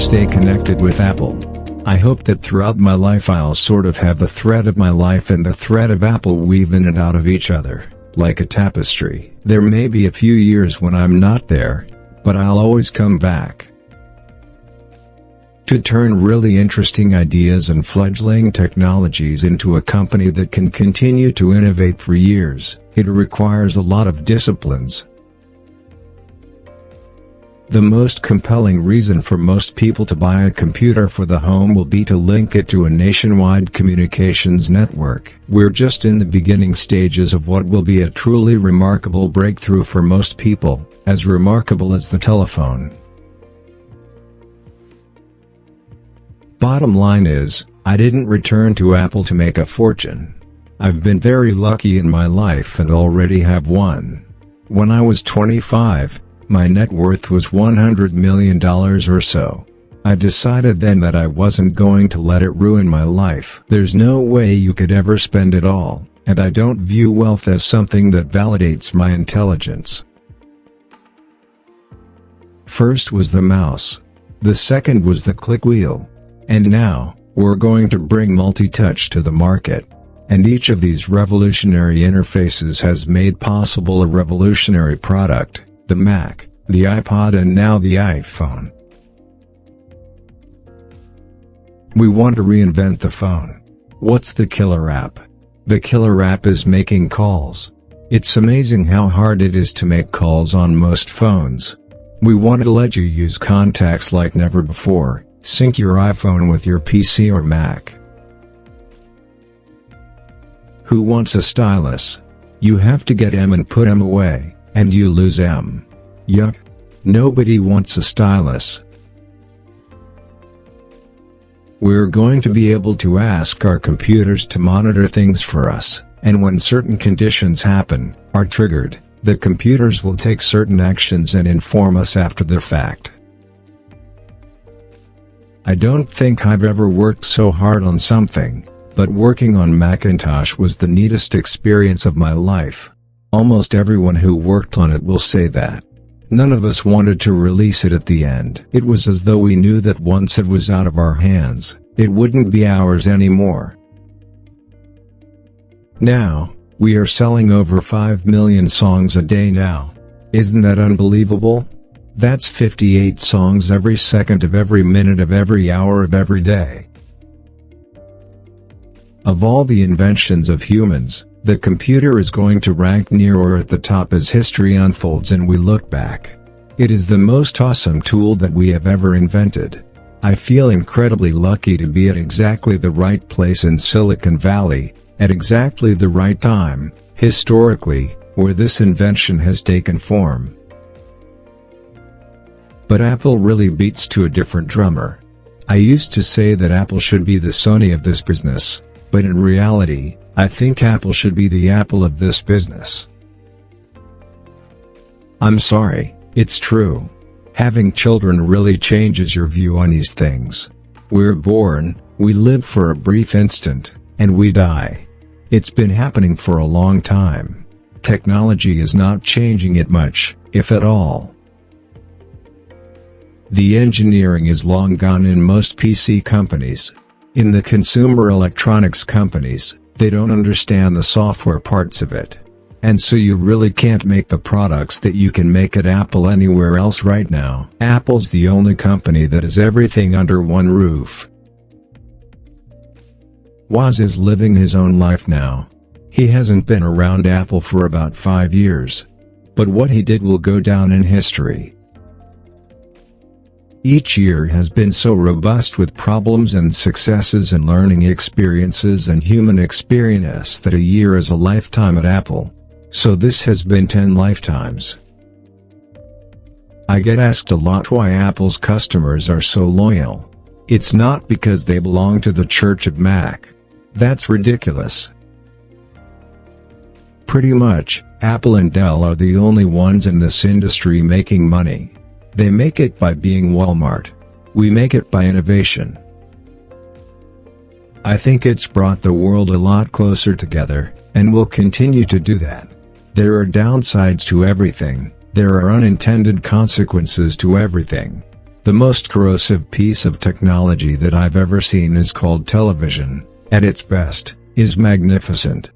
stay connected with Apple. I hope that throughout my life I'll sort of have the thread of my life and the thread of Apple weave in and out of each other, like a tapestry. There may be a few years when I'm not there, but I'll always come back. To turn really interesting ideas and fledgling technologies into a company that can continue to innovate for years, it requires a lot of disciplines. The most compelling reason for most people to buy a computer for the home will be to link it to a nationwide communications network. We're just in the beginning stages of what will be a truly remarkable breakthrough for most people, as remarkable as the telephone. Bottom line is, I didn't return to Apple to make a fortune. I've been very lucky in my life and already have one. When I was 25, my net worth was $100 million or so. I decided then that I wasn't going to let it ruin my life. There's no way you could ever spend it all, and I don't view wealth as something that validates my intelligence. First was the mouse. The second was the click wheel. And now, we're going to bring multi-touch to the market. And each of these revolutionary interfaces has made possible a revolutionary product. The Mac, the iPod, and now the iPhone. We want to reinvent the phone. What's the killer app? The killer app is making calls. It's amazing how hard it is to make calls on most phones. We want to let you use contacts like never before, sync your iPhone with your PC or Mac. Who wants a stylus? You have to get M and put M away, and you lose M. Yuck. Nobody wants a stylus. We're going to be able to ask our computers to monitor things for us, and when certain conditions happen, are triggered, the computers will take certain actions and inform us after the fact. I don't think I've ever worked so hard on something, but working on Macintosh was the neatest experience of my life. Almost everyone who worked on it will say that. None of us wanted to release it at the end. It was as though we knew that once it was out of our hands, it wouldn't be ours anymore. Now, we are selling over 5 million songs a day now. Isn't that unbelievable? That's 58 songs every second of every minute of every hour of every day. Of all the inventions of humans, the computer is going to rank near or at the top as history unfolds and we look back. It is the most awesome tool that we have ever invented. I feel incredibly lucky to be at exactly the right place in Silicon Valley, at exactly the right time, historically, where this invention has taken form. But Apple really beats to a different drummer. I used to say that Apple should be the Sony of this business, but in reality, I think Apple should be the Apple of this business. I'm sorry, it's true. Having children really changes your view on these things. We're born, we live for a brief instant, and we die. It's been happening for a long time. Technology is not changing it much, if at all. The engineering is long gone in most PC companies. In the consumer electronics companies, they don't understand the software parts of it. And so you really can't make the products that you can make at Apple anywhere else right now. Apple's the only company that has everything under one roof. Woz is living his own life now. He hasn't been around Apple for about 5 years. But what he did will go down in history. Each year has been so robust with problems and successes and learning experiences and human experience that a year is a lifetime at Apple. So this has been 10 lifetimes. I get asked a lot why Apple's customers are so loyal. It's not because they belong to the Church of Mac. That's ridiculous. Pretty much, Apple and Dell are the only ones in this industry making money. They make it by being Walmart. We make it by innovation. I think it's brought the world a lot closer together, and will continue to do that. There are downsides to everything, there are unintended consequences to everything. The most corrosive piece of technology that I've ever seen is called television. At its best, is magnificent.